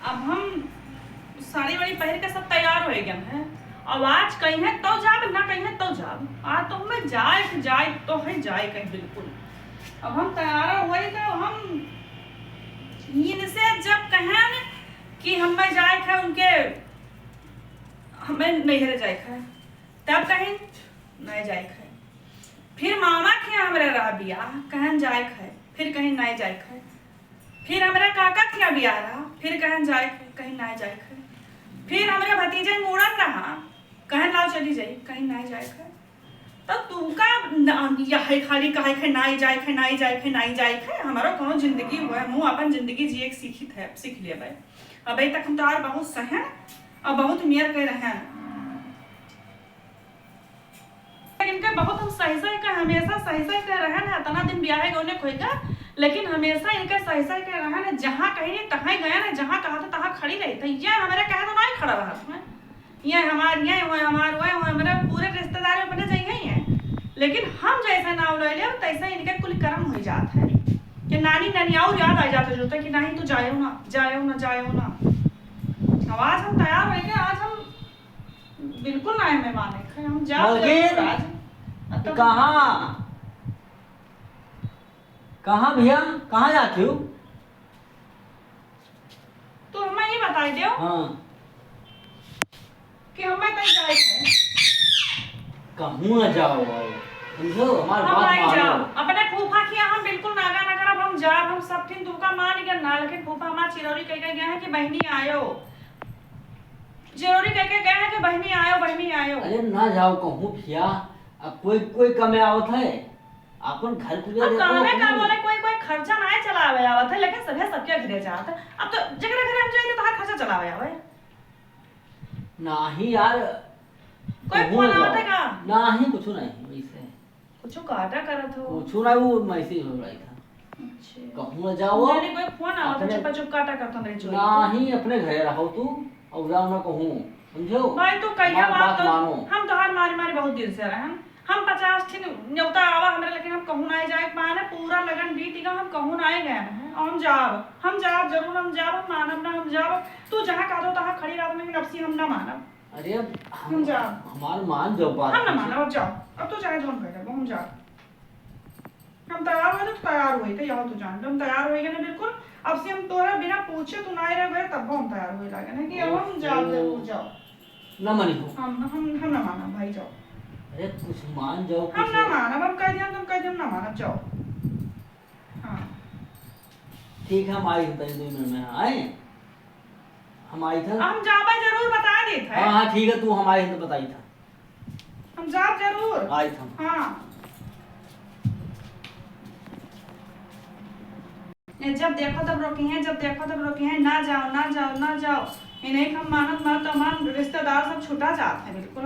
अब हम साड़ी वाड़ी पहन के सब तैयार हो गए हैं। अब आज कहीं है तो जाब ना कहीं है तो जाब। आज तो हमें जाए तो है जाए कहीं बिल्कुल। अब हम तैयार हुए तो हम इनसे जब कहें कि हमें जाए थे उनके हमें नैहर जाए थे तब कहीं नहीं जाए थे। फिर मामा के हमारे रहा बियाह कहन जाए थे फिर कहीं नहीं जाए थे। फिर हमारे काका के बियाह रहा फिर कहन जाए थे कहीं नहीं जाए थे। फिर हमारे भतीजे मुड़न रहा कहन लाओ चली जाई कहीं नहीं जाए थे। तो तुमका यही खाली कहे खे नहीं जाए खे नहीं जाए खे नहीं जाए खे। हमारो कोनो जिंदगी हुआ है मुँह अपन जिंदगी जिए के सीख लेबै। अभी तक हम तो और बहुत सहन और बहुत मेयर के रहे इनके बहुत हम सही के हमेशा सही के रहे ना। इतना दिन ब्याह गौने खोई का लेकिन हमेशा इनके सही के रहे ना। जहाँ कहीं तहाँ गया ना जहाँ कहा था तहाँ खड़ी रही थी। ये हमारे कहे तो नहीं खड़ा रहा तुम्हें ये हमारे ये हुए हमारे हुए हमारे पूरे रिश्तेदार अपने जाइए ही हैं। लेकिन हम जैसे नाव ले ले तैसा इनके कुल कर्म हो जाता है कि नानी नानी और याद आ जाता जो कि नहीं तो जायो ना जायो ना जायो ना। आज हम तैयार हो गए। आज हम बिल्कुल ना मेहमान है हम जा तो कहाँ भैया कहाँ जाते हो? तो हमें ये बता दो हाँ कि हमें कहीं जाए थे कहूँ ना जाओ समझो हमारे हम बात नहीं मानो। जाओ अपने फूफा किया हम बिल्कुल नागा ना करब। हम जाब हम सब दिन तुमका मान गया ना। लेकिन फूफा हमारा चिरौरी कह के गया है कि बहनी आयो चिरौरी कह के गया है कि बहनी आयो। अरे ना जाओ कहूँ भैया अब कोई कमे आवत है अपन घर को अब कामे का बोले कोई खर्चा नहीं चलावे आवत है। लेकिन सभे सबके घरे जात है। अब तो जगह घरे हम जाए तो खर्चा चलावे आवे नहीं यार कोई फोन आवत है का नहीं कुछ नहीं वैसे कुछ काटा करत हो कुछ ना वो मैसेज हो रहा था। अच्छा कहूँ ना जाओ नहीं कोई फोन आवत है चुप काटा करता मेरी चोरी नहीं अपने घरे रहो तू और जाओ ना कहूँ समझो भाई तो कहिया बात तो मानो। हम तो हर मारी बहुत दिन से रहे हम 50 दिन न्योता आवा हमरे। लेकिन हम कहूँ ना जाए पाने पूरा लगन बीत गया हम कहूँ ना गए हैं। और हम जाब जरूर हम जाब हम मानब ना हम जाब। तू जहाँ कह दो तहाँ खड़ी रह लेकिन अब से हम ना मानब। अरे हम जाब हमार मान जाओ बात हम ना मानब। अब जाओ अब तो चाहे जोन कर हम जाब। हम तैयार हुए तो तैयार हुए थे यहाँ तो जान हम तैयार हो गए ना बिल्कुल। अब से हम तोरा बिना पूछे तू ना रह गए तब हम तैयार हुए लगे ना कि अब हम जाब जरूर जाओ ना मानी हो हम ना मानब भाई जाओ। अरे कुछ मान जाओ हम ना मानब हम कह दिया तुम कह दिया ना मानब जाओ। हाँ ठीक है हम आई थे 2 मिनट में आए हम आई था हम जाबे जरूर बता देत है। हाँ ठीक है तू हम आई तो बताई था हम जाब जरूर आई था। हाँ जब देखो तब रोकी हैं जब देखो तब रोकी हैं ना जाओ ना जाओ ना जाओ। इन्हें हम मानत मानत हमारे रिश्तेदार सब छुटा जाते हैं बिल्कुल।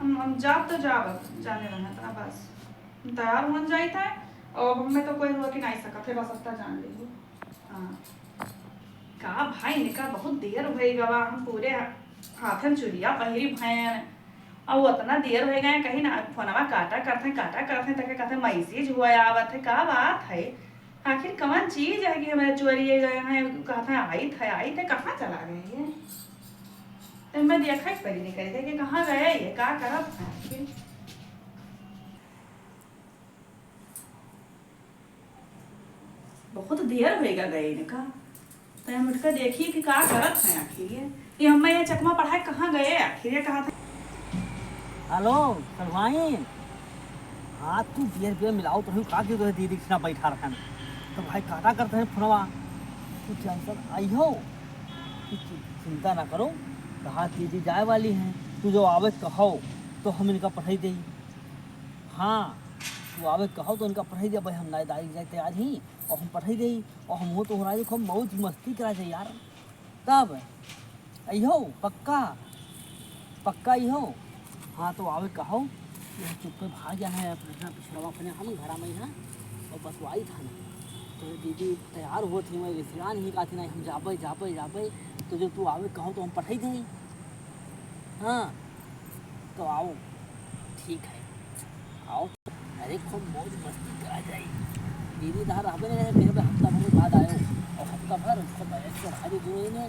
हम जाब तो जाब जाने रहना था बस तैयार हो जाई था। और हमें तो कोई रोक नहीं सका थे बस अब जान ली। हाँ का भाई निका बहुत देर हो गवा हम पूरे हाथन चुरिया पहिरी भैन और उतना देर हो गए कहीं ना फोनवा काटा करते तक कहते मैसेज हुआ आवत है का बात है आखिर कौन चीज है कि हमारे चोरी गए हैं कहते आई थे कहाँ चला गए ये। तो मैं देखा ही पड़ी नहीं करी थे कि कहाँ गए ये का करब आखिर। बहुत देर होएगा गए इनका तो हम उठकर देखिए कि का करत है आखिर ये हमें ये चकमा पढ़ाए कहाँ गए आखिर ये कहा था। हेलो सरवाई हाँ तू बियर मिलाओ तो का के तो दीदी के बैठा रखा तो भाई काटा करते हैं फोनवा तू टेंशन आई हो चिंता ना करो कहा दीदी जाए वाली हैं तू जो आवे कहो तो हम इनका पढ़ाई दे। हाँ तू आवे कहो तो इनका पढ़ाई दे भाई हम ना दाई जाए तैयार ही और हम पढ़ाई दे और हम हो तो हो रहा है हम बहुत मस्ती करा जाए यार तब अहो पक्का ही हो। हाँ तो आवे कहो यह चुप भाग गया है पिछड़वा अपने हम घर में हैं और बस वो आई था ना तो दीदी तैयार हो थी मैं रिश्तेदार ही कहा थी ना हम जाबे तो जो तू आवे कहो तो हम पढ़ाई दें। हाँ तो आओ ठीक है आओ अरे खूब मौज मस्ती करा जाए दीदी दार रहबे नहीं फिर हफ्ता भर बाद आयो और तो भर उसको बैठ कर आज जो ने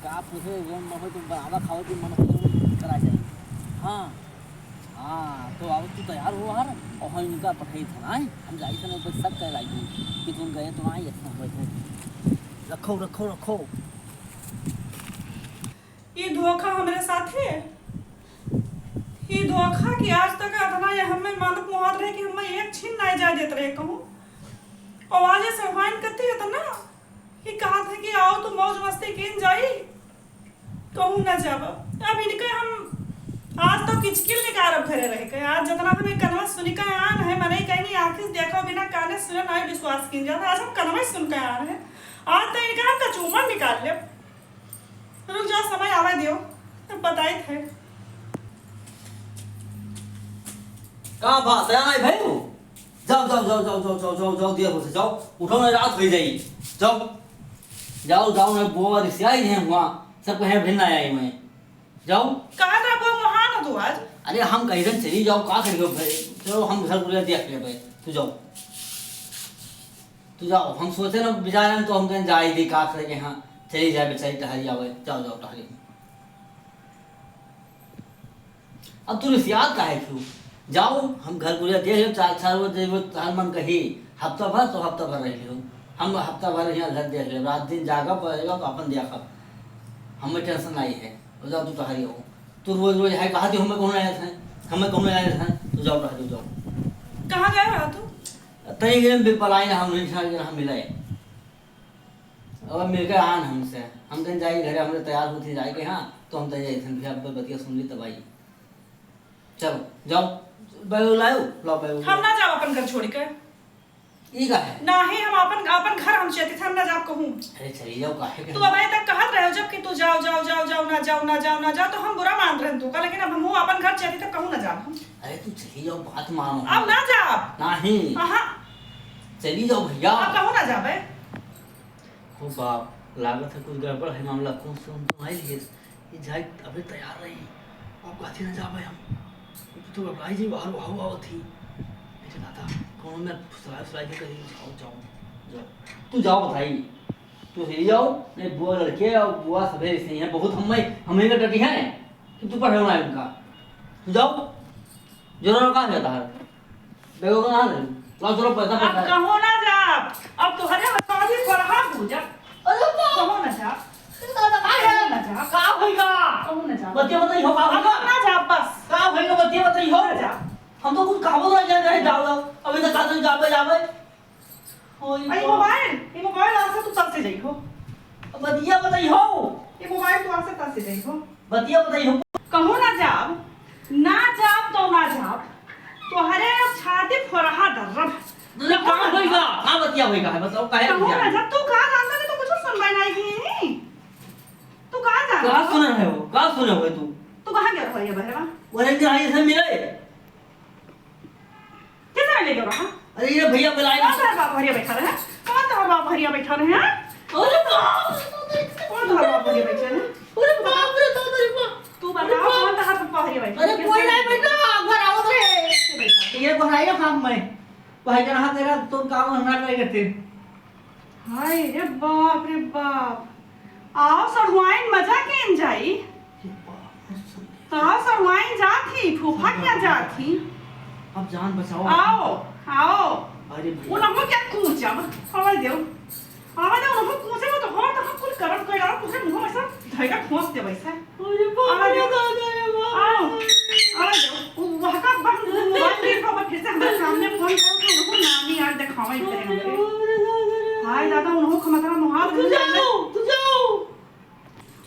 का पूछे वो मम्मी तुम बनावा खाओ तुम मन को करा जाए। हाँ हाँ तो अब तू तैयार हो यार और हम इनका पठाई था ना हम जाई थे ना बस सब कह लाई कि तुम गए तो आई अच्छा हुए थे। रखो रखो रखो ये धोखा हमारे साथ है। ये धोखा कि आज तक इतना ये हमें मानत मुहात रहे कि हमें एक छीन नहीं जाए देते रहे कहूँ। और आज ये सरवाइन करते है ना कि कहा था कि आओ तो मौज मस्ती किन जाई कहूँ ना जब अब इनके हम आज तो किचकिल निकार भरे रहे के आज जितना हमें कनवा सुन के आन है मैंने कहीं नहीं आखिर देखो बिना काने सुने नहीं विश्वास किन जाता आज हम कनवा सुन के आन है आज तो इनका हम कचूमर निकाल ले। रुक जाओ समय आवा दियो तब बताए थे कहाँ बात है आई भाई जाओ जाओ जाओ जाओ जाओ जाओ जाओ जाओ दिया बोलते जाओ उठो ना रात हो जाएगी जाओ जाओ जाओ ना बुआ रिश्ते आई हैं वहाँ सब कहीं भिन्न आया ही मैं जाओ कहा था वो महान तू आज अरे हम कहीं से चली जाओ कहाँ करेंगे भाई चलो हम घर बुला देख ले भाई तू जाओ हम सोचे ना बेचारे तो हम कहीं जा ही दी कहाँ करेंगे हाँ चली जाए बेचारी टहरी आवे जाओ जाओ टहरी अब तू याद का है क्यों जाओ हम घर बुला देख लो 4 बजे वो तार मन कही हफ्ता भर तो हफ्ता भर रह लो हम हफ्ता भर यहाँ घर देख ले रात दिन जागा पड़ेगा तो अपन देखा हमें टेंशन आई है तो जाओ तू टहरी हो तू रोज रोज है कहा थी हमें कौन आया था हमें कौन आया था तो जाओ टहरी जाओ कहाँ गया रहा तू तई गए पलाई ना हम नहीं हम मिलाए अब मिल गए आन हमसे हम कहीं जाए घर हमने तैयार होती जाए के हाँ तो हम तैयार थे भैया अब बतिया सुन ली तब आई चलो जाओ बैग लाओ लो बैग हम ना जाओ अपन घर छोड़ के ई का है ना ही हम अपन घर हम चाहते थे हम ना जाओ कहूँ अरे चली जाओ काहे के तू अब तक कहत रहे हो जब कि तू जाओ जाओ जाओ जाओ ना जाओ ना जाओ ना जाओ तो हम बुरा मान रहे तू का लेकिन अब हम अपन घर चाहते थे कहूँ ना जाओ हम अरे तू चली जाओ बात मानो अब ना जाओ नहीं हाँ चली जाओ भैया अब कहूँ ना जाओ ओ बाप लागत है कुछ गड़बड़ है मामला कौन से हम आई ये जाए अभी तैयार रही अब कहते ना जा भाई हम तो घबराई जी बाहर वाह थी मेरे दादा कौन मैं फुसला के कहीं जाओ जाओ जाओ तू जाओ बताई तू ही जाओ नहीं बुआ लड़के और बुआ सवेरे से हैं बहुत हमें का डटी है कि तू पढ़े होना है उनका तू जाओ जरूर कहाँ जाता है बेगो कहाँ है लाओ चलो पैसा अब कहूँ ना जाओ अब तुम्हारे शादी पर हाथ पूजा अरे कहूँ ना जाओ का होएगा कहूँ ना जाओ बतिया बताई हो का होएगा ना जाओ बस का होएगा बतिया बताई हो जा हम तो कुछ काबू ना जाए जाओ अभी तक कादन जावे ये मोबाइल आज से तू तब से जाई हो बतिया बताई हो ये मोबाइल तू आज से तब से जाई हो बतिया बताई हो कहूँ ना जाओ तो ना जाओ तुम्हारे छाती फोरहा दर्रब का होएगा का बतिया होएगा है बताओ काहे कहूँ ना जब तू कहाँ जानता नहीं तो कुछ सुनवाई नहीं की तू कहाँ जा का सुने है वो का सुने हो तू कहाँ गया रहा ये बहरा वो दिन आई से मिले कितना ले गया रहा अरे ये भैया बुलाए कौन तेरा बाप हरिया बैठा रहे कौन तेरा बाप हरिया बैठा रहे हैं अरे बाप कौन तेरा बाप हरिया बैठा रहे अरे बाप रे तू बता कौन तेरा बाप हरिया बैठा अरे कोई नहीं बेटा घर आओ रे ये बढ़ाई काम में भाई जरा तेरा तुम काम हमरा करे करते हाय रे बाप आओ सड़वाइन मजा के जाई तो सड़वाइन जाती फूफा क्या जाती अब जान बचाओ आओ अरे भैया उनको क्या कूचा आवाज दो उनको कूचे वो तो हो तो हम कुछ करम कोई और कुछ मुंह में सब धैगा ठोस दे वैसा अरे बाप रे आवाज दो वो का बंद मोबाइल देखो और फिर से हमारे सामने फोन करो कि उनको नानी यार दिखावा ही करेंगे हाय दादा उनको खमतरा मुहात तू जाओ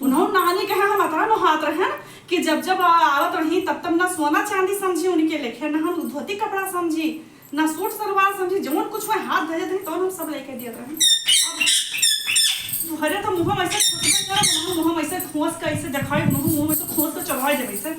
उन्होंने नानी कहा हम अतरा मुहात रहे कि जब आवत रही तब ना सोना चांदी समझी उनके लेखे ना हम धोती कपड़ा समझी ना सूट सलवार समझी जौन कुछ हुआ हाथ धरे थे तो हम सब लेके दिए रहे अब हरे तो मुंह में ऐसे मुंह में ऐसे खोस के ऐसे दिखाई मुंह में से खोस के चढ़ाई दे वैसे